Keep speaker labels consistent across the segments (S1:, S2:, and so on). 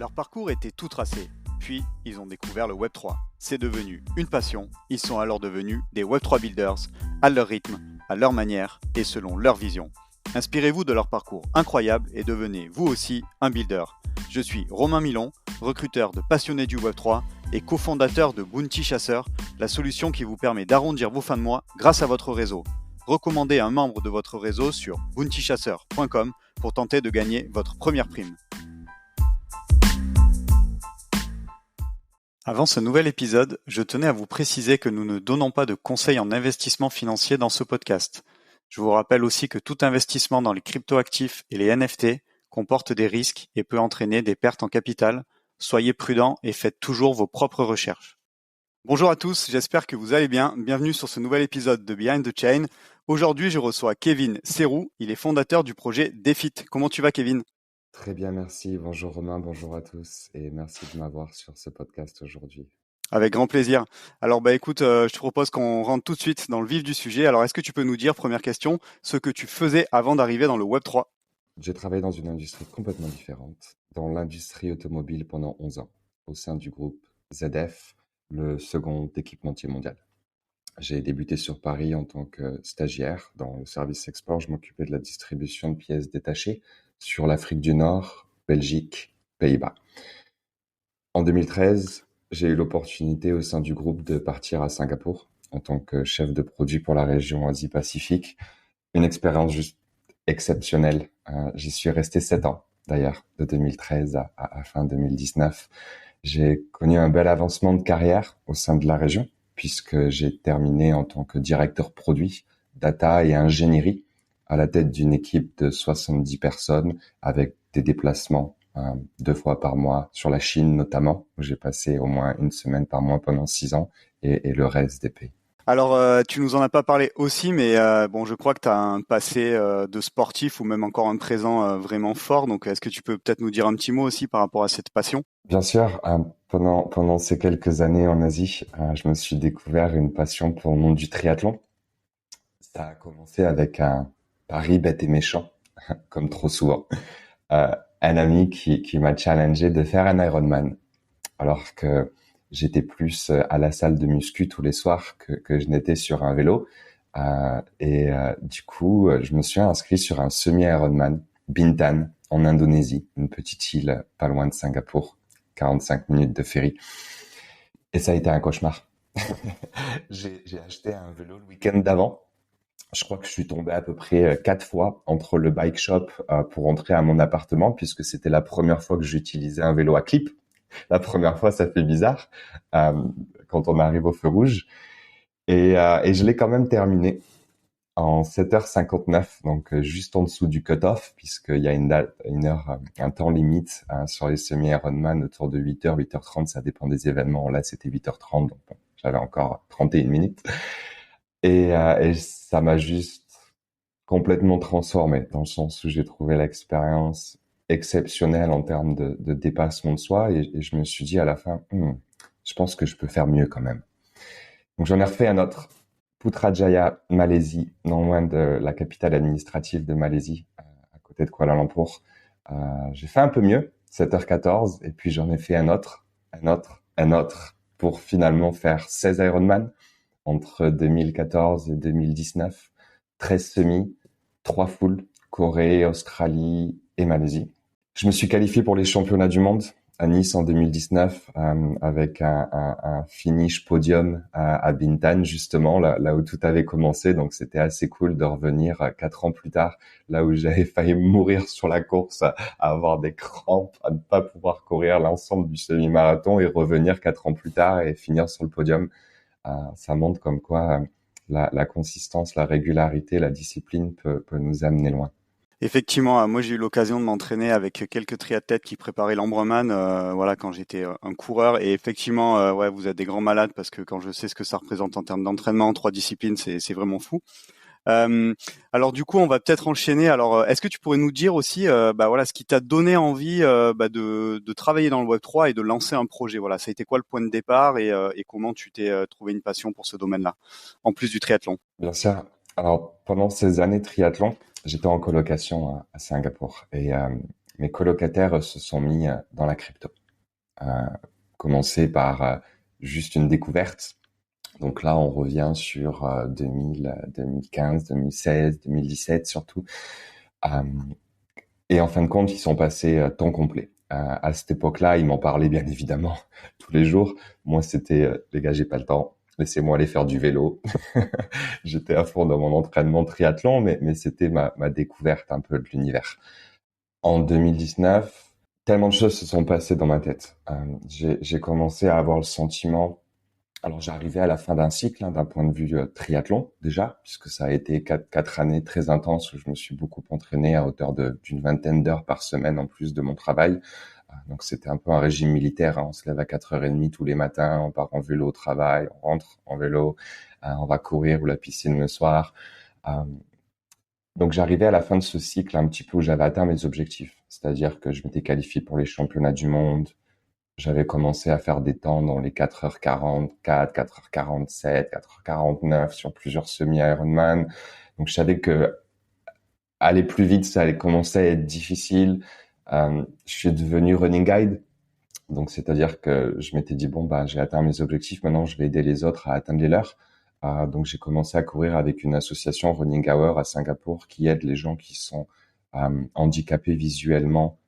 S1: Leur parcours était tout tracé. Puis, ils ont découvert le Web3. C'est devenu une passion. Ils sont alors devenus des Web3 builders, à leur rythme, à leur manière et selon leur vision. Inspirez-vous de leur parcours incroyable et devenez vous aussi un builder. Je suis Romain Milon, recruteur de passionnés du Web3 et cofondateur de Bounty Chasseur, la solution qui vous permet d'arrondir vos fins de mois grâce à votre réseau. Recommandez un membre de votre réseau sur bountychasseur.com pour tenter de gagner votre première prime. Avant ce nouvel épisode, je tenais à vous préciser que nous ne donnons pas de conseils en investissement financier dans ce podcast. Je vous rappelle aussi que tout investissement dans les cryptoactifs et les NFT comporte des risques et peut entraîner des pertes en capital. Soyez prudents et faites toujours vos propres recherches. Bonjour à tous, j'espère que vous allez bien. Bienvenue sur ce nouvel épisode de Behind the Chain. Aujourd'hui, je reçois Kevin Serrou. Il est fondateur du projet Defit. Comment tu vas, Kevin ?
S2: Très bien, merci. Bonjour Romain, bonjour à tous et merci de m'avoir sur ce podcast aujourd'hui.
S1: Avec grand plaisir. Alors écoute, je te propose qu'on rentre tout de suite dans le vif du sujet. Alors est-ce que tu peux nous dire, première question, ce que tu faisais avant d'arriver dans le Web3 ?
S2: J'ai travaillé dans une industrie complètement différente, dans l'industrie automobile pendant 11 ans, au sein du groupe ZF, le second équipementier mondial. J'ai débuté sur Paris en tant que stagiaire dans le service export. Je m'occupais de la distribution de pièces détachées sur l'Afrique du Nord, Belgique, Pays-Bas. En 2013, j'ai eu l'opportunité au sein du groupe de partir à Singapour en tant que chef de produit pour la région Asie-Pacifique. Une expérience juste exceptionnelle. J'y suis resté 7 ans d'ailleurs, de 2013 à fin 2019. J'ai connu un bel avancement de carrière au sein de la région puisque j'ai terminé en tant que directeur produit, data et ingénierie à la tête d'une équipe de 70 personnes avec des déplacements 2 fois par mois sur la Chine notamment, où j'ai passé au moins une semaine par mois pendant 6 ans et le reste des pays.
S1: Alors, tu nous en as pas parlé aussi, mais je crois que tu as un passé de sportif ou même encore un présent vraiment fort. Donc, est-ce que tu peux peut-être nous dire un petit mot aussi par rapport à cette passion ?
S2: Bien sûr, pendant ces quelques années en Asie, je me suis découvert une passion pour le monde du triathlon. Ça a commencé avec un pari bête et méchant, comme trop souvent. Un ami qui m'a challengé de faire un Ironman, alors que j'étais plus à la salle de muscu tous les soirs que je n'étais sur un vélo. Du coup, je me suis inscrit sur un semi-Ironman, Bintan, en Indonésie, une petite île pas loin de Singapour, 45 minutes de ferry. Et ça a été un cauchemar. J'ai acheté un vélo le week-end d'avant. Je crois que je suis tombé à peu près 4 fois entre le bike shop pour rentrer à mon appartement, puisque c'était la première fois que j'utilisais un vélo à clip. La première fois, ça fait bizarre quand on arrive au feu rouge. Et je l'ai quand même terminé en 7h59, donc juste en dessous du cut-off, puisqu'il y a un temps limite sur les semi-Ironman autour de 8h, 8h30, ça dépend des événements. Là, c'était 8h30, donc bon, j'avais encore 31 minutes. Et ça m'a juste complètement transformé, dans le sens où j'ai trouvé l'expérience exceptionnelle en termes de dépassement de soi, et je me suis dit à la fin, je pense que je peux faire mieux quand même. Donc j'en ai refait un autre, Putrajaya, Malaisie, non loin de la capitale administrative de Malaisie, à côté de Kuala Lumpur. J'ai fait un peu mieux, 7h14, et puis j'en ai fait un autre, pour finalement faire 16 Ironman entre 2014 et 2019, 13 semis, 3 fulls, Corée, Australie et Malaisie. Je me suis qualifié pour les championnats du monde à Nice en 2019 avec un finish podium à Bintan, justement, là où tout avait commencé. Donc, c'était assez cool de revenir 4 ans plus tard, là où j'avais failli mourir sur la course, à avoir des crampes, à ne pas pouvoir courir l'ensemble du semi-marathon et revenir 4 ans plus tard et finir sur le podium. Ça montre comme quoi la consistance, la régularité, la discipline peut nous amener loin.
S1: Effectivement, moi j'ai eu l'occasion de m'entraîner avec quelques triathlètes qui préparaient l'Ambrman, quand j'étais un coureur. Et effectivement, vous êtes des grands malades parce que quand je sais ce que ça représente en termes d'entraînement en 3 disciplines, c'est vraiment fou. Alors du coup, on va peut-être enchaîner. Alors, est-ce que tu pourrais nous dire aussi, ce qui t'a donné envie de travailler dans le Web3 et de lancer un projet. Voilà, ça a été quoi le point de départ et comment tu t'es trouvé une passion pour ce domaine-là, en plus du triathlon ?
S2: Bien sûr. Alors, pendant ces années triathlon, j'étais en colocation à Singapour et mes colocataires se sont mis dans la crypto. Commencer par juste une découverte. Donc là, on revient sur 2000, 2015, 2016, 2017 surtout. Et en fin de compte, ils sont passés temps complet. À cette époque-là, ils m'en parlaient bien évidemment tous les jours. Moi, c'était les gars, j'ai pas le temps. Laissez-moi aller faire du vélo. J'étais à fond dans mon entraînement triathlon, mais c'était ma découverte un peu de l'univers. En 2019, tellement de choses se sont passées dans ma tête. J'ai commencé à avoir le sentiment. Alors, j'arrivais à la fin d'un cycle, d'un point de vue triathlon déjà, puisque ça a été quatre années très intenses où je me suis beaucoup entraîné à hauteur d'une vingtaine d'heures par semaine en plus de mon travail. Donc, c'était un peu un régime militaire. On se lève à 4h30 tous les matins, on part en vélo au travail, on rentre en vélo, on va courir ou la piscine le soir. Euh, donc, j'arrivais à la fin de ce cycle un petit peu où j'avais atteint mes objectifs, c'est-à-dire que je m'étais qualifié pour les championnats du monde. J'avais commencé à faire des temps dans les 4h44, 4h47, 4h49 sur plusieurs semi-Ironman. Donc, je savais que aller plus vite, ça allait commencer à être difficile. Je suis devenu running guide. Donc, c'est-à-dire que je m'étais dit, bon, bah, j'ai atteint mes objectifs. Maintenant, je vais aider les autres à atteindre les leurs. Donc, j'ai commencé à courir avec une association Running Hour à Singapour qui aide les gens qui sont handicapés visuellement,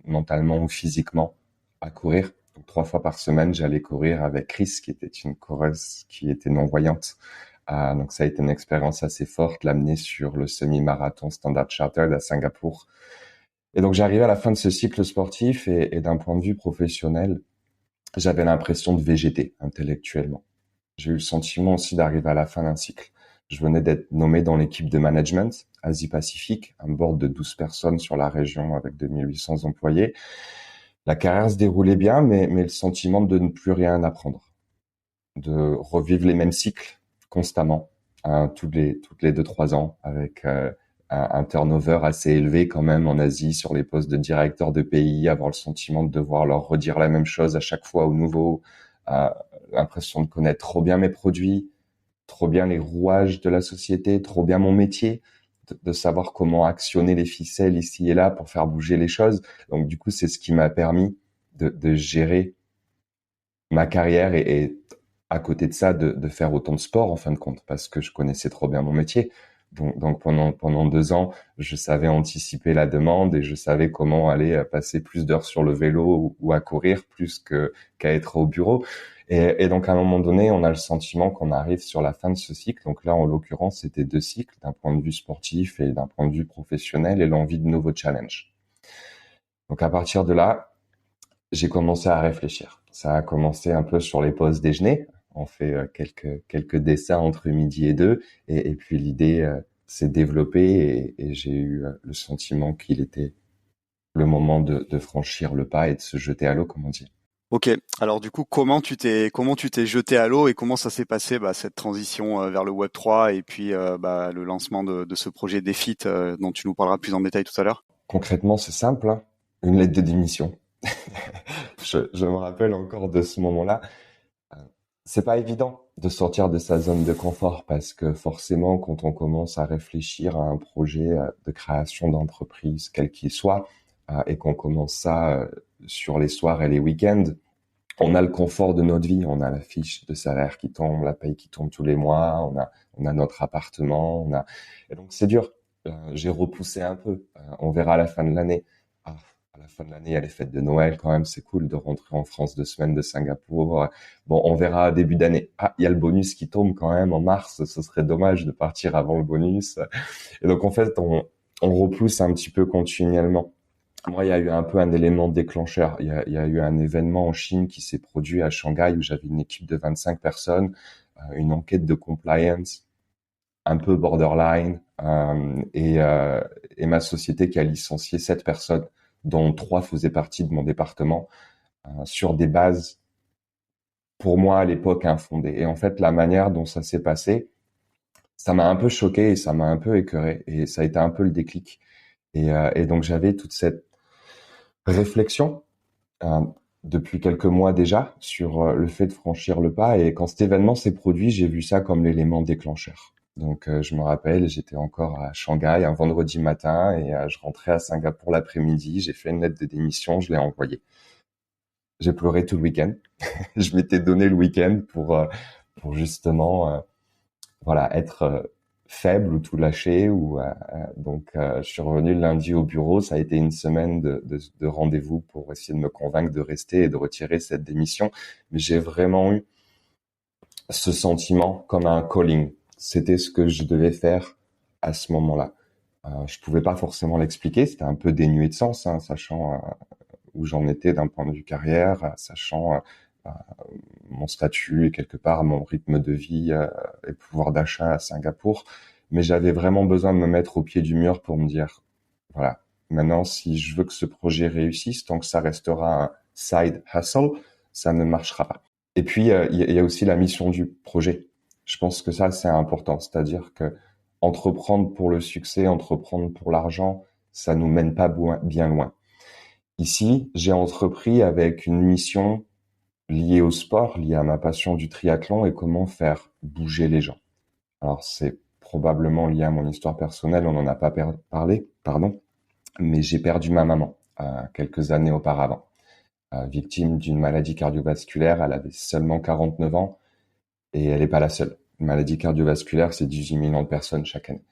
S2: mentalement ou physiquement à courir. Donc, 3 fois par semaine, j'allais courir avec Chris, qui était une coureuse qui était non-voyante. Donc, ça a été une expérience assez forte, l'amener sur le semi-marathon Standard Chartered à Singapour. Et donc, j'arrivais à la fin de ce cycle sportif et d'un point de vue professionnel, j'avais l'impression de végéter intellectuellement. J'ai eu le sentiment aussi d'arriver à la fin d'un cycle. Je venais d'être nommé dans l'équipe de management Asie-Pacifique, un board de 12 personnes sur la région avec 2800 employés. La carrière se déroulait bien, mais le sentiment de ne plus rien apprendre, de revivre les mêmes cycles constamment, toutes les 2-3 ans, avec un turnover assez élevé quand même en Asie sur les postes de directeur de pays, avoir le sentiment de devoir leur redire la même chose à chaque fois au nouveau, l'impression de connaître trop bien mes produits, trop bien les rouages de la société, trop bien mon métier, de savoir comment actionner les ficelles ici et là pour faire bouger les choses. Donc du coup, c'est ce qui m'a permis de gérer ma carrière et à côté de ça, de faire autant de sport en fin de compte, parce que je connaissais trop bien mon métier. Donc pendant 2 ans, je savais anticiper la demande et je savais comment aller passer plus d'heures sur le vélo ou à courir plus qu'à être au bureau. Et donc à un moment donné, on a le sentiment qu'on arrive sur la fin de ce cycle. Donc là, en l'occurrence, c'était 2 cycles, d'un point de vue sportif et d'un point de vue professionnel, et l'envie de nouveaux challenges. Donc à partir de là, j'ai commencé à réfléchir. Ça a commencé un peu sur les pauses déjeuner. On fait quelques dessins entre midi et 2, et puis l'idée s'est développée et j'ai eu le sentiment qu'il était le moment de franchir le pas et de se jeter à l'eau, comme on dit.
S1: Ok, alors du coup, comment tu t'es jeté à l'eau et comment ça s'est passé cette transition vers le Web3 et puis le lancement de ce projet DeFit dont tu nous parleras plus en détail tout à l'heure?
S2: Concrètement, c'est simple, hein. Une lettre de démission. Je me rappelle encore de ce moment-là. C'est pas évident de sortir de sa zone de confort parce que forcément, quand on commence à réfléchir à un projet de création d'entreprise, quel qu'il soit, et qu'on commence ça sur les soirs et les week-ends, on a le confort de notre vie, on a la fiche de salaire qui tombe, la paye qui tombe tous les mois, on a notre appartement, et donc c'est dur. J'ai repoussé un peu. On verra à la fin de l'année. À la fin de l'année, il y a les fêtes de Noël quand même. C'est cool de rentrer en France 2 semaines de Singapour. Bon, on verra début d'année. Il y a le bonus qui tombe quand même en mars. Ce serait dommage de partir avant le bonus. Et donc en fait, on repousse un petit peu continuellement. Moi, il y a eu un peu un élément déclencheur. Il y a eu un événement en Chine qui s'est produit à Shanghai où j'avais une équipe de 25 personnes, une enquête de compliance un peu borderline, et ma société qui a licencié 7 personnes, dont 3 faisaient partie de mon département, sur des bases, pour moi, à l'époque, infondées. Et en fait, la manière dont ça s'est passé, ça m'a un peu choqué et ça m'a un peu écœuré. Et ça a été un peu le déclic. Et donc, j'avais toute cette réflexion euh, depuis quelques mois déjà sur le fait de franchir le pas. Et quand cet événement s'est produit, j'ai vu ça comme l'élément déclencheur. Donc, je me rappelle, j'étais encore à Shanghai un vendredi matin et je rentrais à Singapour l'après-midi. J'ai fait une lettre de démission, je l'ai envoyée. J'ai pleuré tout le week-end. Je m'étais donné le week-end pour justement voilà, être faible ou tout lâcher. Je suis revenu le lundi au bureau. Ça a été une semaine de rendez-vous pour essayer de me convaincre de rester et de retirer cette démission. Mais j'ai vraiment eu ce sentiment comme un calling. C'était ce que je devais faire à ce moment-là. Je pouvais pas forcément l'expliquer. C'était un peu dénué de sens, hein, sachant où j'en étais d'un point de vue carrière, sachant mon statut et quelque part mon rythme de vie et pouvoir d'achat à Singapour. Mais j'avais vraiment besoin de me mettre au pied du mur pour me dire, voilà, maintenant si je veux que ce projet réussisse, tant que ça restera un side hustle, ça ne marchera pas. Et puis il y a aussi la mission du projet. Je pense que ça c'est important, c'est-à-dire que entreprendre pour le succès, entreprendre pour l'argent, ça nous mène pas bien loin. Ici, j'ai entrepris avec une mission liée au sport, liée à ma passion du triathlon et comment faire bouger les gens. Alors, c'est probablement lié à mon histoire personnelle, on n'en a pas parlé, pardon, mais j'ai perdu ma maman quelques années auparavant, victime d'une maladie cardiovasculaire. Elle avait seulement 49 ans et elle n'est pas la seule. Une maladie cardiovasculaire, c'est 18 millions de personnes chaque année.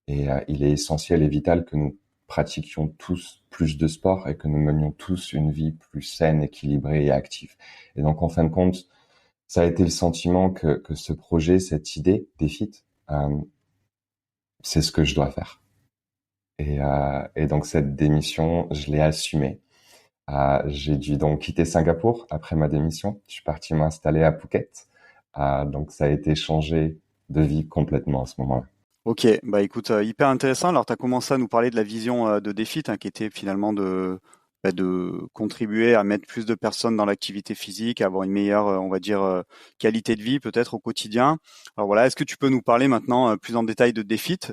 S2: Et il est essentiel et vital que nous pratiquions tous plus de sport et que nous menions tous une vie plus saine, équilibrée et active. Et donc, en fin de compte, ça a été le sentiment que ce projet, cette idée, DFIT, c'est ce que je dois faire. Et donc, cette démission, je l'ai assumée. J'ai dû donc quitter Singapour après ma démission. Je suis parti m'installer à Phuket. Donc, ça a été changé de vie complètement à ce moment-là.
S1: Ok, bah écoute, hyper intéressant. Alors, tu as commencé à nous parler de la vision de Defeat, hein, qui était finalement de contribuer à mettre plus de personnes dans l'activité physique, à avoir une meilleure, on va dire, qualité de vie peut-être au quotidien. Alors voilà, est-ce que tu peux nous parler maintenant plus en détail de Defeat,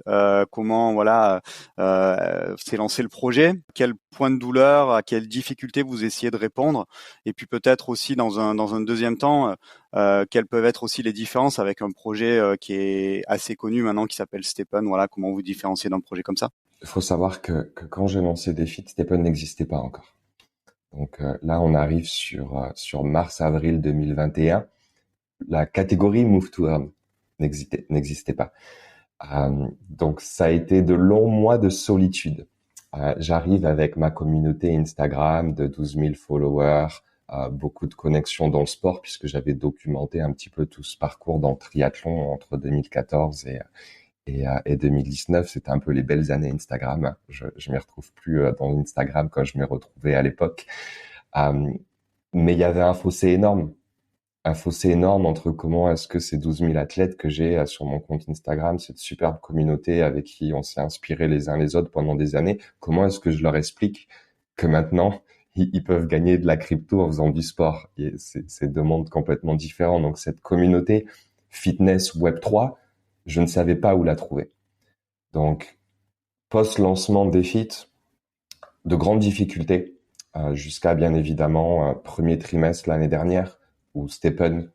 S1: comment voilà s'est lancé le projet, quel point de douleur, à quelles difficultés vous essayez de répondre, et puis peut-être aussi dans un deuxième temps, quelles peuvent être aussi les différences avec un projet qui est assez connu maintenant, qui s'appelle Stephen. Voilà, comment vous différenciez d'un projet comme ça?
S2: Il faut savoir que quand j'ai lancé DFIT, Stephen n'existait pas encore. Donc là, on arrive sur mars-avril 2021. La catégorie Move to Earn n'existait pas. Donc ça a été de longs mois de solitude. J'arrive avec ma communauté Instagram de 12 000 followers, beaucoup de connexions dans le sport puisque j'avais documenté un petit peu tout ce parcours dans le triathlon entre 2014 et 2019. C'était un peu les belles années Instagram. Je m'y retrouve plus dans Instagram quand je m'y retrouvais à l'époque. Mais il y avait un fossé énorme entre comment est-ce que ces 12 000 athlètes que j'ai sur mon compte Instagram, cette superbe communauté avec qui on s'est inspiré les uns les autres pendant des années, comment est-ce que je leur explique que maintenant, ils peuvent gagner de la crypto en faisant du sport. Et c'est deux mondes complètement différents. Donc cette communauté fitness Web3, je ne savais pas où la trouver. Donc, post-lancement des FIT, de grandes difficultés, jusqu'à bien évidemment premier trimestre l'année dernière, où Stephen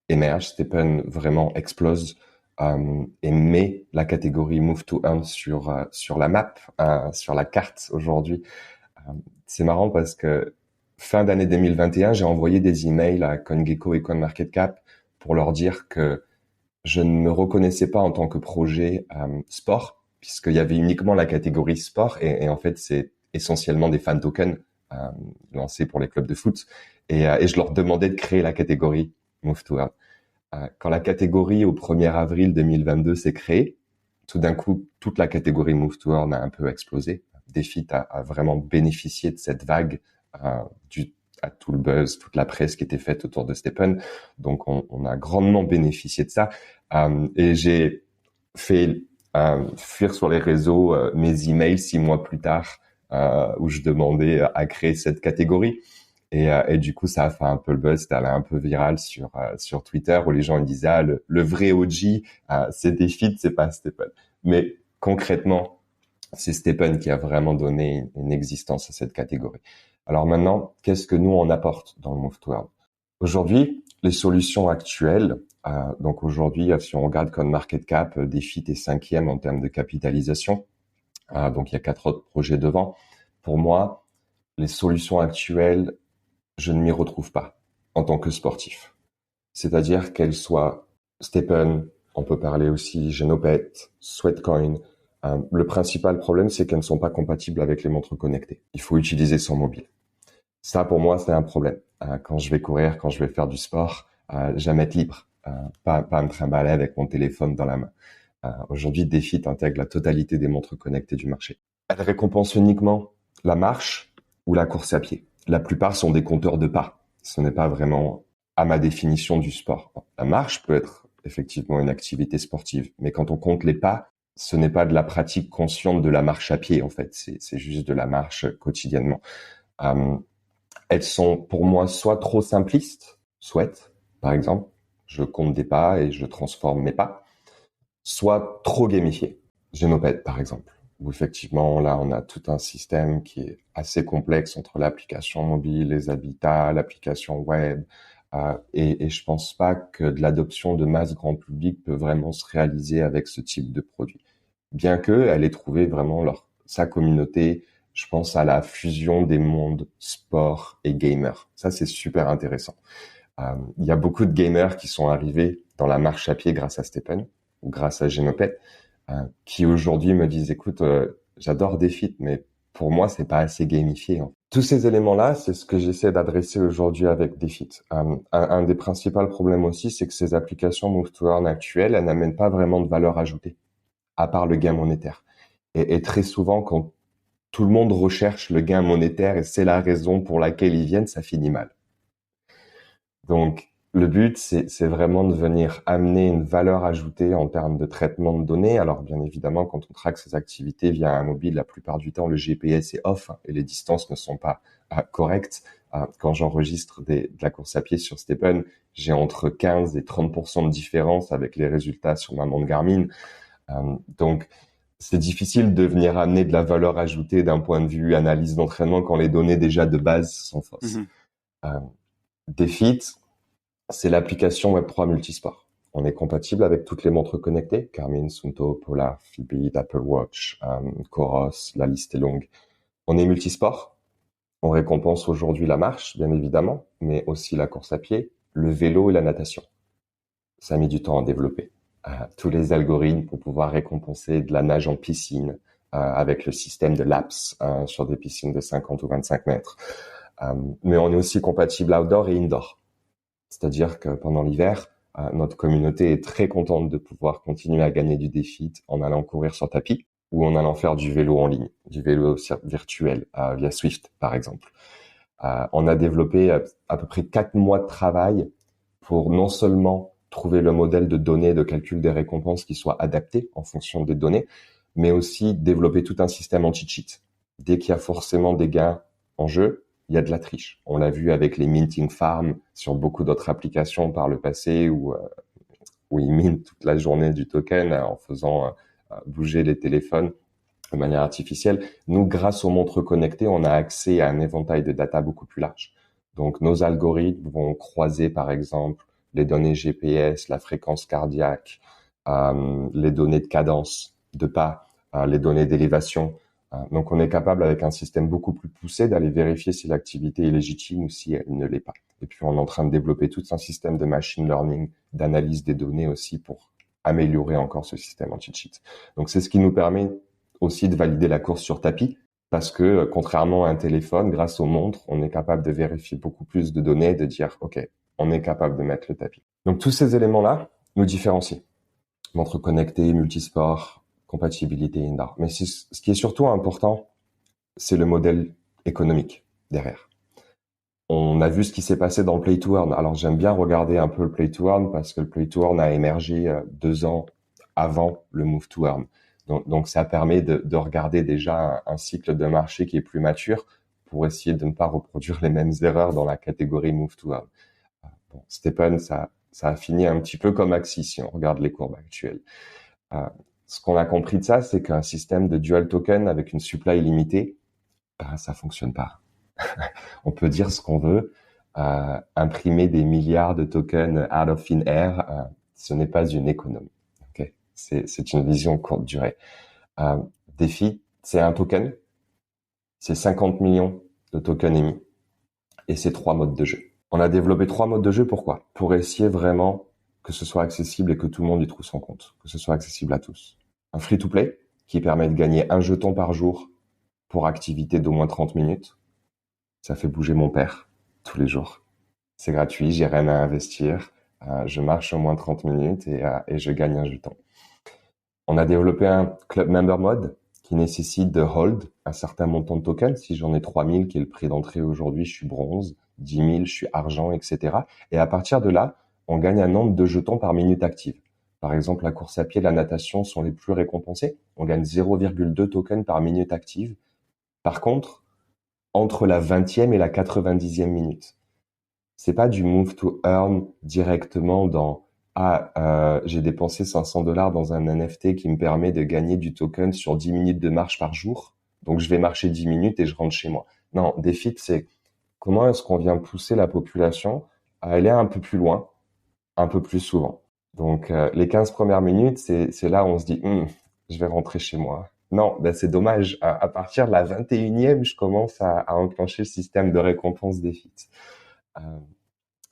S2: émerge, Stephen vraiment explose et met la catégorie Move to Earn sur la map, sur la carte aujourd'hui. C'est marrant parce que fin d'année 2021, j'ai envoyé des emails à CoinGecko et CoinMarketCap pour leur dire que je ne me reconnaissais pas en tant que projet sport, puisqu'il y avait uniquement la catégorie sport et en fait c'est essentiellement des fan tokens lancés pour les clubs de foot et je leur demandais de créer la catégorie Move to Earn. Quand la catégorie au 1er avril 2022 s'est créée, tout d'un coup toute la catégorie Move to Earn a un peu explosé. DFIT a vraiment bénéficié de cette vague à tout le buzz, toute la presse qui était faite autour de Stephen. Donc, on a grandement bénéficié de ça. Et j'ai fait fuir sur les réseaux mes emails 6 mois plus tard où je demandais à créer cette catégorie. Et du coup, ça a fait un peu le buzz, c'était un peu viral sur Twitter où les gens disaient le vrai OG, c'est DFIT, c'est pas Stephen. Mais concrètement, c'est Stephen qui a vraiment donné une existence à cette catégorie. Alors maintenant, qu'est-ce que nous on apporte dans le Move to Earn? Aujourd'hui, les solutions actuelles, donc aujourd'hui, si on regarde CoinMarketCap, DeFi est cinquième en termes de capitalisation. Donc il y a 4 autres projets devant. Pour moi, les solutions actuelles, je ne m'y retrouve pas en tant que sportif. C'est-à-dire qu'elles soient Stepn, on peut parler aussi Genopet, Sweatcoin. Le principal problème, c'est qu'elles ne sont pas compatibles avec les montres connectées. Il faut utiliser son mobile. Ça, pour moi, c'est un problème. Quand je vais courir, quand je vais faire du sport, j'aime être libre, pas me trimballer avec mon téléphone dans la main. Aujourd'hui, DeFi intègre la totalité des montres connectées du marché. Elle récompense uniquement la marche ou la course à pied. La plupart sont des compteurs de pas. Ce n'est pas vraiment à ma définition du sport. La marche peut être effectivement une activité sportive, mais quand on compte les pas, ce n'est pas de la pratique consciente de la marche à pied, en fait. C'est juste de la marche quotidiennement. Elles sont pour moi soit trop simplistes, Sweat, par exemple, je compte des pas et je transforme mes pas, soit trop gamifiées, Genoped, par exemple, où effectivement là on a tout un système qui est assez complexe entre l'application mobile, les habitats, l'application web, et je pense pas que de l'adoption de masse grand public peut vraiment se réaliser avec ce type de produit, bien que elle ait trouvé vraiment sa communauté. Je pense à la fusion des mondes sport et gamer. Ça, c'est super intéressant. Il y a beaucoup de gamers qui sont arrivés dans la marche à pied grâce à Stepn ou grâce à Genopet, qui aujourd'hui me disent, écoute, j'adore DeFi, mais pour moi, c'est pas assez gamifié. Hein. Tous ces éléments-là, c'est ce que j'essaie d'adresser aujourd'hui avec DeFi. Un des principaux problèmes aussi, c'est que ces applications Move to Earn actuelles, elles n'amènent pas vraiment de valeur ajoutée, à part le gain monétaire. Et très souvent, quand tout le monde recherche le gain monétaire et c'est la raison pour laquelle ils viennent, ça finit mal. Donc, le but, c'est vraiment de venir amener une valeur ajoutée en termes de traitement de données. Alors, bien évidemment, quand on traque ces activités via un mobile, la plupart du temps, le GPS est off et les distances ne sont pas correctes. Quand j'enregistre de la course à pied sur Stepn, j'ai entre 15 et 30% de différence avec les résultats sur ma montre Garmin. Donc, c'est difficile de venir amener de la valeur ajoutée d'un point de vue analyse d'entraînement quand les données déjà de base sont fausses. DeFi, c'est l'application Web3 multisport. On est compatible avec toutes les montres connectées, Garmin, Suunto, Polar, Fitbit, Apple Watch, Coros, la liste est longue. On est multisport. On récompense aujourd'hui la marche, bien évidemment, mais aussi la course à pied, le vélo et la natation. Ça a mis du temps à développer. Tous les algorithmes pour pouvoir récompenser de la nage en piscine avec le système de laps sur des piscines de 50 ou 25 mètres. Mais on est aussi compatible outdoor et indoor. C'est-à-dire que pendant l'hiver, notre communauté est très contente de pouvoir continuer à gagner du DeFi en allant courir sur tapis ou en allant faire du vélo en ligne, du vélo virtuel via Swift, par exemple. On a développé à peu près 4 mois de travail pour non seulement trouver le modèle de données de calcul des récompenses qui soit adapté en fonction des données, mais aussi développer tout un système anti-cheat. Dès qu'il y a forcément des gains en jeu, il y a de la triche. On l'a vu avec les minting farms sur beaucoup d'autres applications par le passé où ils mintent toute la journée du token en faisant bouger les téléphones de manière artificielle. Nous, grâce aux montres connectées, on a accès à un éventail de data beaucoup plus large. Donc, nos algorithmes vont croiser, par exemple, les données GPS, la fréquence cardiaque, les données de cadence, de pas, les données d'élévation. Donc, on est capable, avec un système beaucoup plus poussé, d'aller vérifier si l'activité est légitime ou si elle ne l'est pas. Et puis, on est en train de développer tout un système de machine learning, d'analyse des données aussi pour améliorer encore ce système anti-cheat. Donc, c'est ce qui nous permet aussi de valider la course sur tapis, parce que contrairement à un téléphone, grâce aux montres, on est capable de vérifier beaucoup plus de données, de dire, OK, on est capable de mettre le tapis. Donc, tous ces éléments-là nous différencient. Montre connectée, multisport, compatibilité indoor. Mais ce qui est surtout important, c'est le modèle économique derrière. On a vu ce qui s'est passé dans le Play to Earn. Alors, j'aime bien regarder un peu le Play to Earn parce que le Play to Earn a émergé 2 ans avant le Move to Earn. Donc ça permet de regarder déjà un cycle de marché qui est plus mature pour essayer de ne pas reproduire les mêmes erreurs dans la catégorie Move to Earn. Bon, Stepn, ça a fini un petit peu comme Axie si on regarde les courbes actuelles. Ce qu'on a compris de ça, c'est qu'un système de dual token avec une supply illimitée, ça fonctionne pas. On peut dire ce qu'on veut. imprimer des milliards de tokens out of thin air, ce n'est pas une économie. Okay, c'est une vision courte durée. DeFi, c'est un token, c'est 50 millions de tokens émis, et c'est 3 modes de jeu. On a développé 3 modes de jeu, pourquoi? Pour essayer vraiment que ce soit accessible et que tout le monde y trouve son compte, que ce soit accessible à tous. Un free-to-play, qui permet de gagner un jeton par jour pour activité d'au moins 30 minutes. Ça fait bouger mon père tous les jours. C'est gratuit, j'ai rien à investir. Je marche au moins 30 minutes et je gagne un jeton. On a développé un club member mode qui nécessite de hold un certain montant de tokens. Si j'en ai 3000, qui est le prix d'entrée aujourd'hui, je suis bronze. 10 000, je suis argent, etc. Et à partir de là, on gagne un nombre de jetons par minute active. Par exemple, la course à pied et la natation sont les plus récompensés. On gagne 0,2 tokens par minute active. Par contre, entre la 20e et la 90e minute, c'est pas du move to earn directement dans j'ai dépensé $500 dans un NFT qui me permet de gagner du token sur 10 minutes de marche par jour. Donc, je vais marcher 10 minutes et je rentre chez moi. Non, DeFi, c'est comment est-ce qu'on vient pousser la population à aller un peu plus loin, un peu plus souvent. Donc, les 15 premières minutes, c'est là où on se dit, je vais rentrer chez moi. Non, ben c'est dommage. À partir de la 21e, je commence à enclencher le système de récompense DeFi.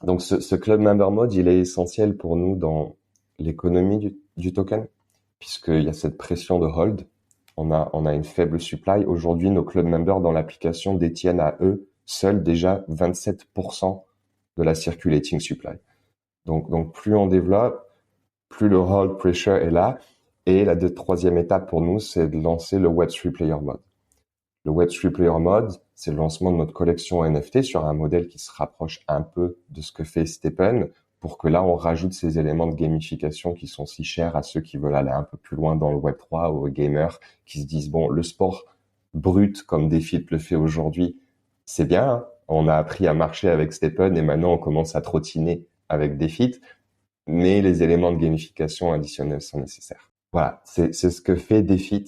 S2: Donc, ce club member mode, il est essentiel pour nous dans l'économie du token, puisqu'il y a cette pression de hold. On a une faible supply. Aujourd'hui, nos club members dans l'application détiennent à eux seuls déjà 27% de la circulating supply. Donc plus on développe, plus le hold pressure est là. Et la troisième étape pour nous, c'est de lancer le Web3 Player Mode. Le Web3 Player Mode, c'est le lancement de notre collection NFT sur un modèle qui se rapproche un peu de ce que fait Stephen, pour que là, on rajoute ces éléments de gamification qui sont si chers à ceux qui veulent aller un peu plus loin dans le Web3 ou aux gamers qui se disent, bon, le sport brut comme DeFi le fait aujourd'hui, c'est bien, hein. On a appris à marcher avec Stephen et maintenant on commence à trottiner avec DeFi, mais les éléments de gamification additionnels sont nécessaires. Voilà, c'est ce que fait DeFi.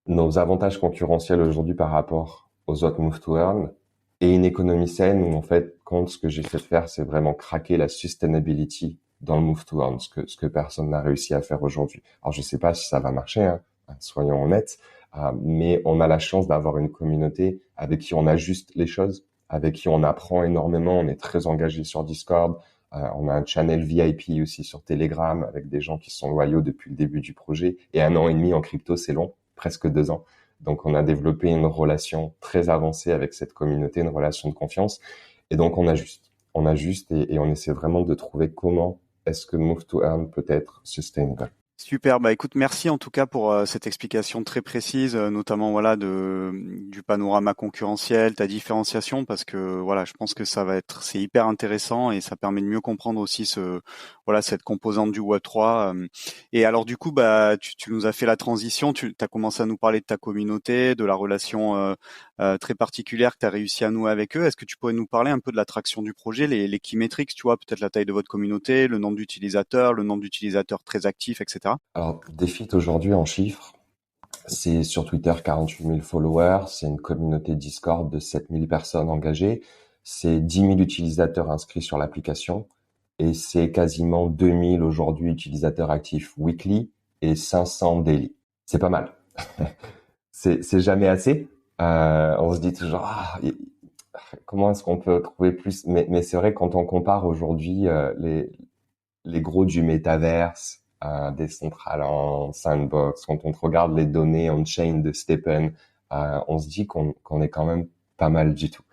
S2: Nos avantages concurrentiels aujourd'hui par rapport aux autres move to earn et une économie saine où en fait, quand ce que j'essaie de faire, c'est vraiment craquer la sustainability dans le move to earn, ce que personne n'a réussi à faire aujourd'hui. Alors je sais pas si ça va marcher, hein, soyons honnêtes, mais on a la chance d'avoir une communauté avec qui on ajuste les choses, avec qui on apprend énormément. On est très engagé sur Discord. On a un channel VIP aussi sur Telegram avec des gens qui sont loyaux depuis le début du projet. Et 1 an et demi en crypto, c'est long, presque 2 ans. Donc, on a développé une relation très avancée avec cette communauté, une relation de confiance. Et donc, on ajuste. On ajuste et on essaie vraiment de trouver comment est-ce que Move to Earn peut être sustainable.
S1: Super, bah écoute, merci en tout cas pour cette explication très précise, notamment voilà du panorama concurrentiel, ta différenciation, parce que voilà, je pense que c'est hyper intéressant et ça permet de mieux comprendre aussi cette composante du Web3. Et alors du coup, bah tu nous as fait la transition, tu as commencé à nous parler de ta communauté, de la relation très particulière que tu as réussi à nouer avec eux. Est-ce que tu pourrais nous parler un peu de l'attraction du projet, les key metrics, tu vois, peut-être la taille de votre communauté, le nombre d'utilisateurs très actifs, etc.
S2: Alors, DeFi aujourd'hui en chiffres, c'est sur Twitter 48 000 followers, c'est une communauté Discord de 7 000 personnes engagées, c'est 10 000 utilisateurs inscrits sur l'application et c'est quasiment 2 000 aujourd'hui utilisateurs actifs weekly et 500 daily. C'est pas mal. C'est jamais assez. On se dit toujours, comment est-ce qu'on peut trouver plus? Mais c'est vrai, quand on compare aujourd'hui les gros du métaverse, Decentraland, Sandbox, quand on regarde les données on-chain de Stephen, on se dit qu'on est quand même pas mal du tout.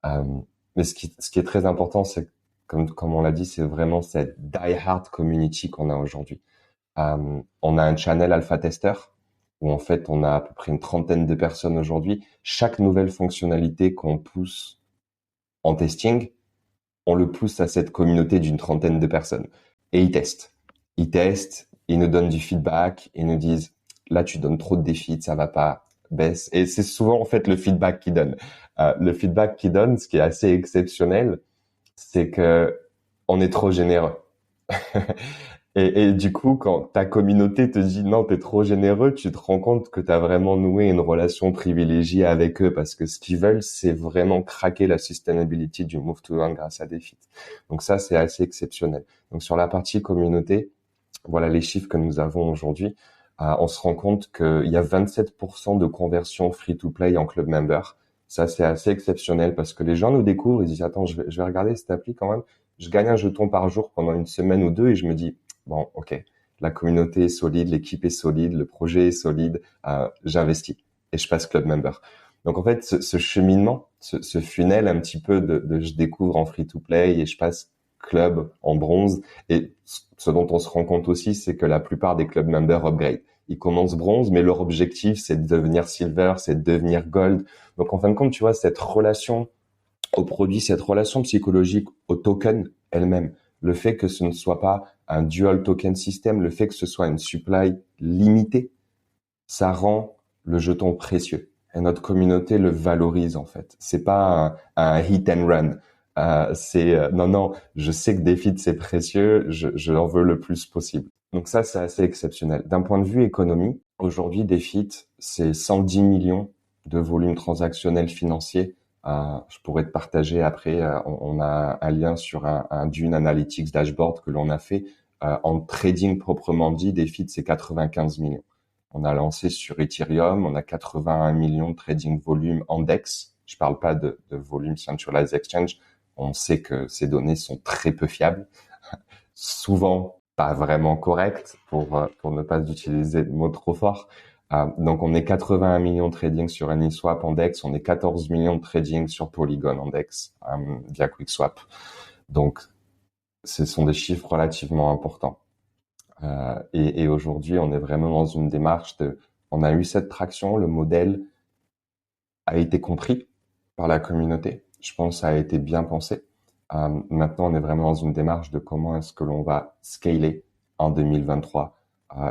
S2: Mais ce qui est très important, c'est comme on l'a dit, c'est vraiment cette die-hard community qu'on a aujourd'hui. On a un channel alpha tester où en fait on a à peu près une trentaine de personnes aujourd'hui. Chaque nouvelle fonctionnalité qu'on pousse en testing, on le pousse à cette communauté d'une trentaine de personnes. Et ils testent. Ils nous donnent du feedback, ils nous disent, là tu donnes trop de défis, ça va pas, baisse. Et c'est souvent en fait le feedback qu'ils donnent. Le feedback qu'ils donnent, ce qui est assez exceptionnel, c'est que on est trop généreux. Et du coup, quand ta communauté te dit non, t'es trop généreux, tu te rends compte que t'as vraiment noué une relation privilégiée avec eux parce que ce qu'ils veulent, c'est vraiment craquer la sustainability du Move to Earn grâce à Defeat. Donc ça, c'est assez exceptionnel. Donc sur la partie communauté, voilà les chiffres que nous avons aujourd'hui. On se rend compte qu'il y a 27% de conversion free-to-play en club member. Ça, c'est assez exceptionnel parce que les gens nous découvrent, ils disent, attends, je vais regarder cette appli quand même. Je gagne un jeton par jour pendant une semaine ou deux et je me dis, bon, ok, la communauté est solide, l'équipe est solide, le projet est solide, j'investis et je passe club member. Donc en fait, ce cheminement, ce funnel un petit peu de je découvre en free-to-play et je passe club en bronze. Et ce dont on se rend compte aussi, c'est que la plupart des club members upgrade. Ils commencent bronze, mais leur objectif, c'est de devenir silver, c'est de devenir gold. Donc en fin de compte, tu vois, cette relation au produit, cette relation psychologique au token elle-même, le fait que ce ne soit pas un dual token system, le fait que ce soit une supply limitée, ça rend le jeton précieux. Et notre communauté le valorise en fait. C'est pas un hit and run. Non, non, je sais que Defeat c'est précieux, je en veux le plus possible. Donc ça, c'est assez exceptionnel. D'un point de vue économie, aujourd'hui, Defeat, c'est 110 millions de volume transactionnel financier. Je pourrais te partager après, on a un lien sur un Dune Analytics dashboard que l'on a fait. En trading proprement dit, Defeat, c'est 95 millions. On a lancé sur Ethereum, on a 81 millions de trading volume en DEX. Je parle pas de volume centralized exchange. On sait que ces données sont très peu fiables, souvent pas vraiment correctes pour ne pas utiliser de mots trop forts. Donc on est 81 millions de trading sur AnySwap en DEX, on est 14 millions de trading sur Polygon en DEX via QuickSwap. Donc ce sont des chiffres relativement importants. Et aujourd'hui, on est vraiment dans une démarche on a eu cette traction, le modèle a été compris par la communauté. Je pense que ça a été bien pensé. Maintenant, on est vraiment dans une démarche de comment est-ce que l'on va scaler en 2023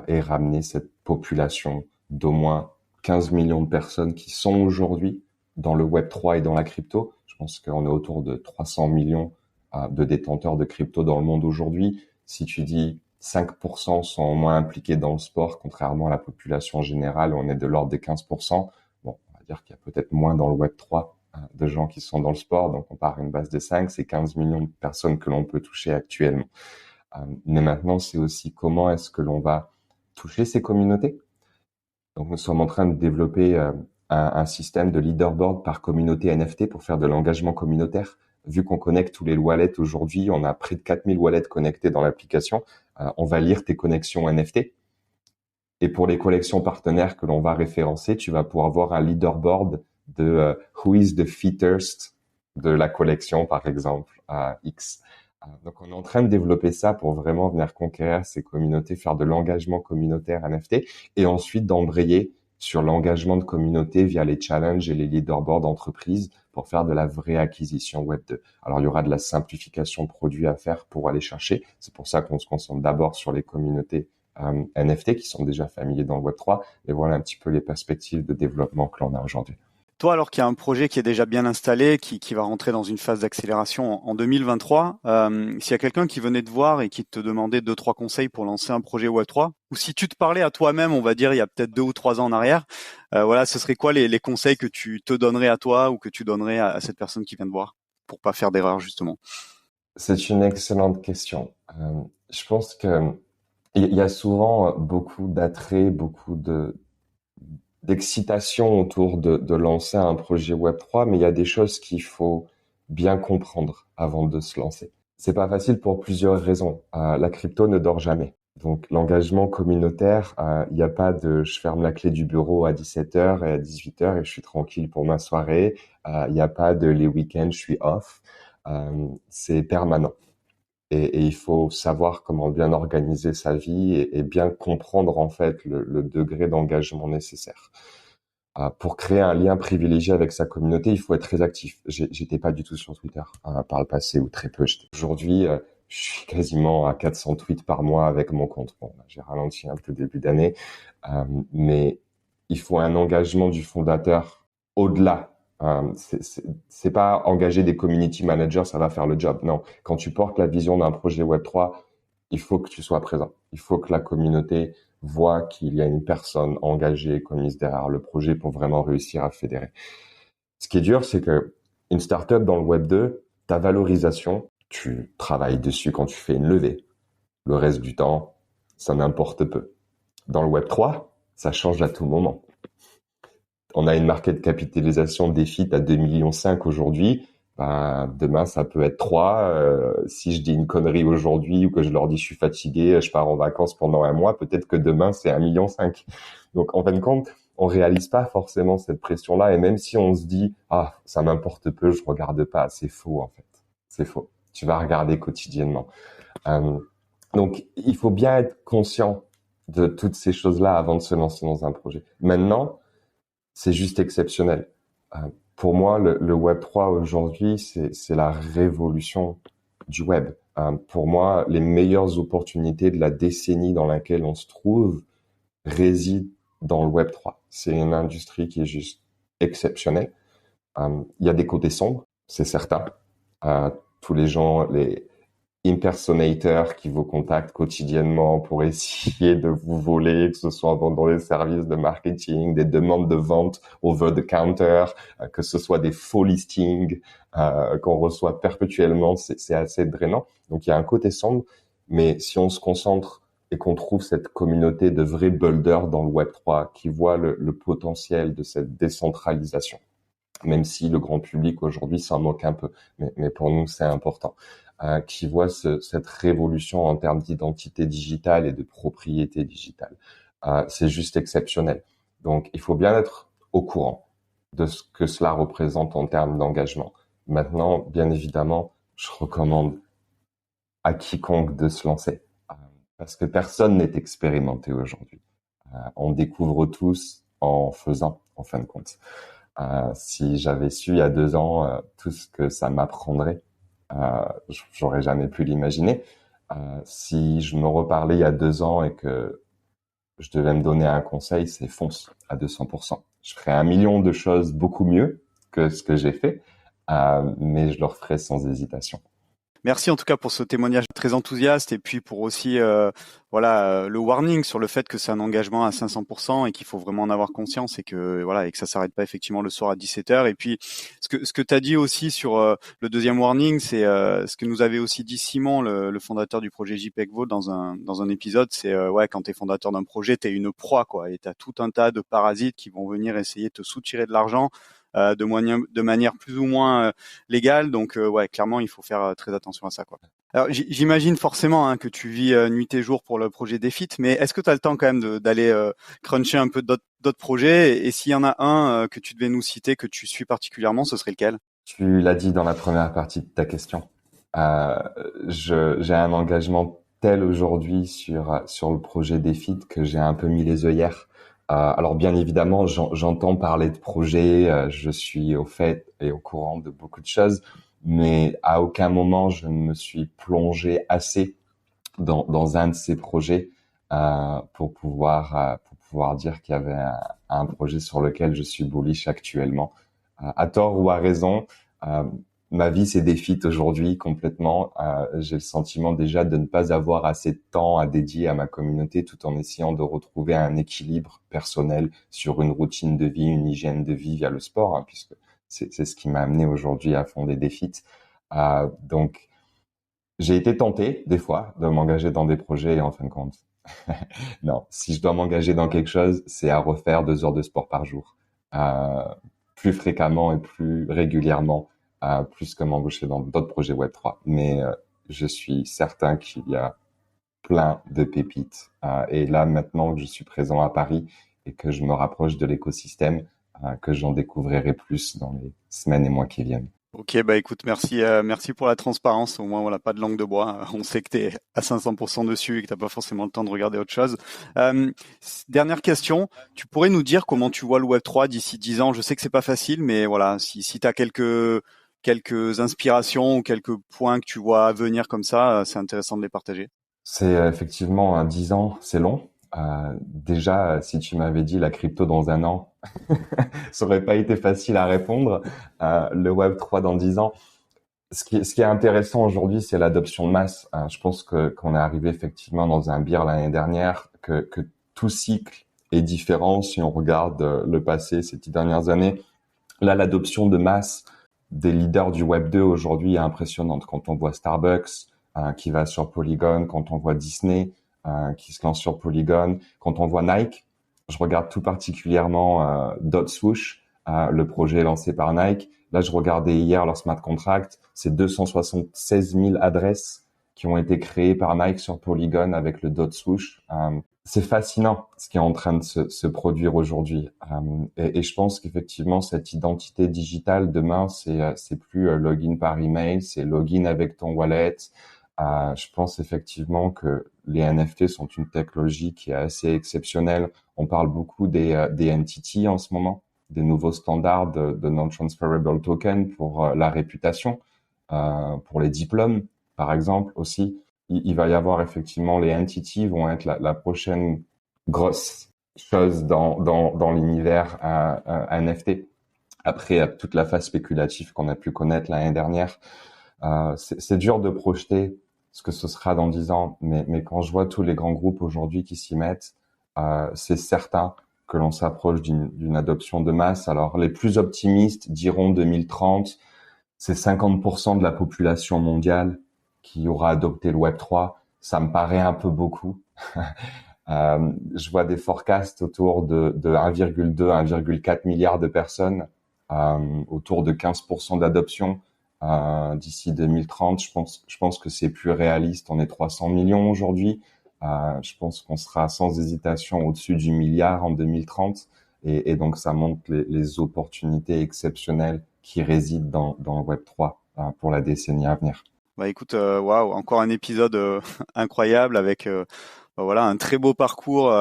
S2: et ramener cette population d'au moins 15 millions de personnes qui sont aujourd'hui dans le Web3 et dans la crypto. Je pense qu'on est autour de 300 millions de détenteurs de crypto dans le monde aujourd'hui. Si tu dis 5% sont au moins impliqués dans le sport, contrairement à la population générale, on est de l'ordre des 15%. Bon, on va dire qu'il y a peut-être moins dans le Web3 de gens qui sont dans le sport. Donc, on part à une base de 5, c'est 15 millions de personnes que l'on peut toucher actuellement. Mais maintenant, c'est aussi comment est-ce que l'on va toucher ces communautés. Donc, nous sommes en train de développer un système de leaderboard par communauté NFT pour faire de l'engagement communautaire. Vu qu'on connecte tous les wallets aujourd'hui, on a près de 4000 wallets connectés dans l'application. On va lire tes connexions NFT. Et pour les collections partenaires que l'on va référencer, tu vas pouvoir voir un leaderboard de who is the fittest de la collection, par exemple, à X. Donc, on est en train de développer ça pour vraiment venir conquérir ces communautés, faire de l'engagement communautaire NFT et ensuite d'embrayer sur l'engagement de communauté via les challenges et les leaderboards d'entreprise pour faire de la vraie acquisition Web2. Alors, il y aura de la simplification de produits à faire pour aller chercher. C'est pour ça qu'on se concentre d'abord sur les communautés NFT qui sont déjà familiers dans le Web3 et voilà un petit peu les perspectives de développement que l'on a aujourd'hui.
S1: Toi, alors qu'il y a un projet qui est déjà bien installé, qui va rentrer dans une phase d'accélération en 2023, s'il y a quelqu'un qui venait te voir et qui te demandait 2-3 conseils pour lancer un projet Web3, ou si tu te parlais à toi-même, on va dire il y a peut-être 2 ou 3 ans en arrière, voilà, ce serait quoi les conseils que tu te donnerais à toi ou que tu donnerais à cette personne qui vient te voir pour pas faire d'erreur justement?
S2: C'est une excellente question. Je pense que il y a souvent beaucoup d'attrait, beaucoup d'excitation autour de lancer un projet Web3, mais il y a des choses qu'il faut bien comprendre avant de se lancer. C'est pas facile pour plusieurs raisons. La crypto ne dort jamais. Donc l'engagement communautaire, il n'y a pas de je ferme la clé du bureau à 17h et à 18h et je suis tranquille pour ma soirée. Il n'y a pas de les week-ends, je suis off. C'est permanent. Et il faut savoir comment bien organiser sa vie et bien comprendre en fait le degré d'engagement nécessaire. Pour créer un lien privilégié avec sa communauté, il faut être très actif. J'étais pas du tout sur Twitter par le passé ou très peu. Aujourd'hui, je suis quasiment à 400 tweets par mois avec mon compte. Bon, j'ai ralenti un peu début d'année, mais il faut un engagement du fondateur au-delà. C'est pas engager des community managers, ça va faire le job. Non, quand tu portes la vision d'un projet Web3, il faut que tu sois présent. Il faut que la communauté voit qu'il y a une personne engagée, commise derrière le projet pour vraiment réussir à fédérer. Ce qui est dur, c'est que une startup dans le Web 2, ta valorisation, tu travailles dessus quand tu fais une levée. Le reste du temps, ça n'importe peu. Dans le Web 3, ça change à tout moment. On a une market capitalisation des FIT à 2,5 millions aujourd'hui. Ben, demain, ça peut être 3. Si je dis une connerie aujourd'hui ou que je leur dis je suis fatigué, je pars en vacances pendant un mois, peut-être que demain, c'est 1,5 million. Donc, en fin de compte, on réalise pas forcément cette pression-là. Et même si on se dit, ah, ça m'importe peu, je regarde pas, c'est faux, en fait. C'est faux. Tu vas regarder quotidiennement. Euh, donc, il faut bien être conscient de toutes ces choses-là avant de se lancer dans un projet. Maintenant, c'est juste exceptionnel. Pour moi, le Web 3 aujourd'hui, c'est la révolution du web. Pour moi, les meilleures opportunités de la décennie dans laquelle on se trouve résident dans le Web 3. C'est une industrie qui est juste exceptionnelle. Il y a des côtés sombres, c'est certain. Tous les gens, les impersonators qui vous contactent quotidiennement pour essayer de vous voler, que ce soit dans les services de marketing, des demandes de vente over the counter, que ce soit des faux listings qu'on reçoit perpétuellement, c'est assez drainant. Donc il y a un côté sombre, mais si on se concentre et qu'on trouve cette communauté de vrais builders dans le Web3 qui voient le potentiel de cette décentralisation, même si le grand public aujourd'hui s'en moque un peu, mais pour nous c'est important. Qui voit cette révolution en termes d'identité digitale et de propriété digitale. C'est juste exceptionnel. Donc, il faut bien être au courant de ce que cela représente en termes d'engagement. Maintenant, bien évidemment, je recommande à quiconque de se lancer, parce que personne n'est expérimenté aujourd'hui. On découvre tous en faisant, en fin de compte. Si j'avais su il y a 2 ans tout ce que ça m'apprendrait, j'aurais jamais pu l'imaginer. Si je me reparlais il y a 2 ans et que je devais me donner un conseil, c'est fonce à 200%. Je ferais 1 million de choses beaucoup mieux que ce que j'ai fait, mais je le referais sans hésitation.
S1: Merci en tout cas pour ce témoignage très enthousiaste et puis pour aussi le warning sur le fait que c'est un engagement à 500% et qu'il faut vraiment en avoir conscience et que voilà et que ça s'arrête pas effectivement le soir à 17h. Et puis ce que tu as dit aussi sur le deuxième warning, c'est ce que nous avait aussi dit Simon, le fondateur du projet JPEG Vault dans un épisode, c'est quand tu es fondateur d'un projet, tu es une proie quoi et tu as tout un tas de parasites qui vont venir essayer de te soutirer de l'argent de manière plus ou moins légale. Donc clairement, il faut faire très attention à ça, quoi. Alors j'imagine forcément que tu vis nuit et jour pour le projet Defit, mais est-ce que tu as le temps quand même d'aller cruncher un peu d'autres projets et s'il y en a un que tu devais nous citer, que tu suis particulièrement, ce serait lequel?
S2: Tu l'as dit dans la première partie de ta question. Euh, j'ai un engagement tel aujourd'hui sur le projet Defit que j'ai un peu mis les œillères. Alors bien évidemment, j'entends parler de projets, je suis au fait et au courant de beaucoup de choses, mais à aucun moment je ne me suis plongé assez dans un de ces projets pour pouvoir dire qu'il y avait un projet sur lequel je suis bullish actuellement. À tort ou à raison, euh, ma vie s'est défite aujourd'hui complètement. J'ai le sentiment déjà de ne pas avoir assez de temps à dédier à ma communauté tout en essayant de retrouver un équilibre personnel sur une routine de vie, une hygiène de vie via le sport, puisque c'est ce qui m'a amené aujourd'hui à fonder Defit. Donc, j'ai été tenté, des fois, de m'engager dans des projets et en fin de compte, non. Si je dois m'engager dans quelque chose, c'est à refaire 2 heures de sport par jour. Euh, Plus fréquemment et plus régulièrement, plus que m'embaucher dans d'autres projets Web3. Mais je suis certain qu'il y a plein de pépites. Et là, maintenant que je suis présent à Paris et que je me rapproche de l'écosystème, que j'en découvrirai plus dans les semaines et mois qui viennent.
S1: Ok, bah écoute, merci pour la transparence. Au moins, voilà, pas de langue de bois. On sait que tu es à 500% dessus et que t'as pas forcément le temps de regarder autre chose. Dernière question, tu pourrais nous dire comment tu vois le Web3 d'ici 10 ans? Je sais que c'est pas facile, mais voilà, si tu as quelques inspirations ou quelques points que tu vois à venir comme ça, c'est intéressant de les partager.
S2: C'est effectivement 10 ans, c'est long. Déjà, si tu m'avais dit la crypto dans 1 an, ça aurait pas été facile à répondre. Le Web 3 dans 10 ans, Ce qui est intéressant aujourd'hui, c'est l'adoption de masse. Je pense qu'on est arrivé effectivement dans un beer l'année dernière, que tout cycle est différent si on regarde le passé, ces 10 dernières années. Là, l'adoption de masse des leaders du Web 2 aujourd'hui est impressionnante. Quand on voit Starbucks qui va sur Polygon, quand on voit Disney qui se lance sur Polygon, quand on voit Nike, je regarde tout particulièrement Dot Swoosh, le projet lancé par Nike. Là, je regardais hier leur smart contract, c'est 276 000 adresses qui ont été créées par Nike sur Polygon avec le Dot Swoosh. C'est fascinant ce qui est en train de se produire aujourd'hui. Et je pense qu'effectivement, cette identité digitale, demain, c'est plus login par email, c'est login avec ton wallet. Je pense effectivement que les NFT sont une technologie qui est assez exceptionnelle. On parle beaucoup des NTT en ce moment, des nouveaux standards de non-transferable token pour la réputation, pour les diplômes, par exemple aussi. Il va y avoir effectivement les NTT vont être la prochaine grosse chose dans l'univers NFT. Après toute la phase spéculative qu'on a pu connaître l'année dernière, c'est dur de projeter ce que ce sera dans 10 ans, mais quand je vois tous les grands groupes aujourd'hui qui s'y mettent, c'est certain que l'on s'approche d'une adoption de masse. Alors, les plus optimistes diront 2030, c'est 50% de la population mondiale qui aura adopté le Web3. Ça me paraît un peu beaucoup. Je vois des forecasts autour de 1,2, 1,4 milliard de personnes, autour de 15% d'adoption d'ici 2030. Je pense que c'est plus réaliste. On est 300 millions aujourd'hui. Je pense qu'on sera sans hésitation au-dessus du milliard en 2030. Et donc, ça montre les opportunités exceptionnelles qui résident dans le Web3 pour la décennie à venir.
S1: Bah écoute, waouh, encore un épisode incroyable avec voilà un très beau parcours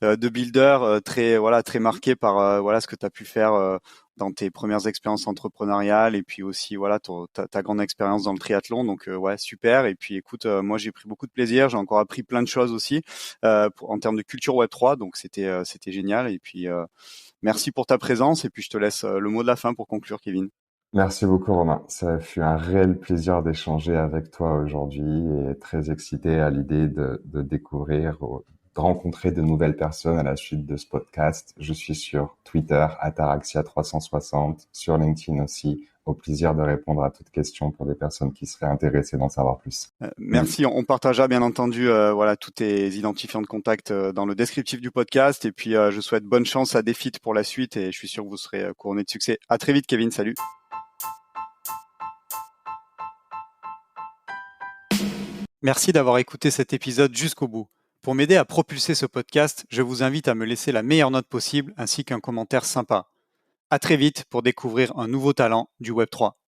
S1: de builder, très marqué par voilà ce que tu as pu faire dans tes premières expériences entrepreneuriales et puis aussi voilà ta grande expérience dans le triathlon. Donc ouais, super. Et puis écoute, moi j'ai pris beaucoup de plaisir, j'ai encore appris plein de choses aussi en termes de culture Web3, donc c'était génial. Et puis merci pour ta présence et puis je te laisse le mot de la fin pour conclure, Kevin.
S2: Merci beaucoup, Romain. Ça fut un réel plaisir d'échanger avec toi aujourd'hui et très excité à l'idée de découvrir, de rencontrer de nouvelles personnes à la suite de ce podcast. Je suis sur Twitter, @Araxia360, sur LinkedIn aussi. Au plaisir de répondre à toutes questions pour des personnes qui seraient intéressées d'en savoir plus.
S1: Merci. On partagera bien entendu voilà tous tes identifiants de contact dans le descriptif du podcast. Et puis je souhaite bonne chance à Defit pour la suite et je suis sûr que vous serez couronné de succès. À très vite, Kevin. Salut. Merci d'avoir écouté cet épisode jusqu'au bout. Pour m'aider à propulser ce podcast, je vous invite à me laisser la meilleure note possible ainsi qu'un commentaire sympa. À très vite pour découvrir un nouveau talent du Web3.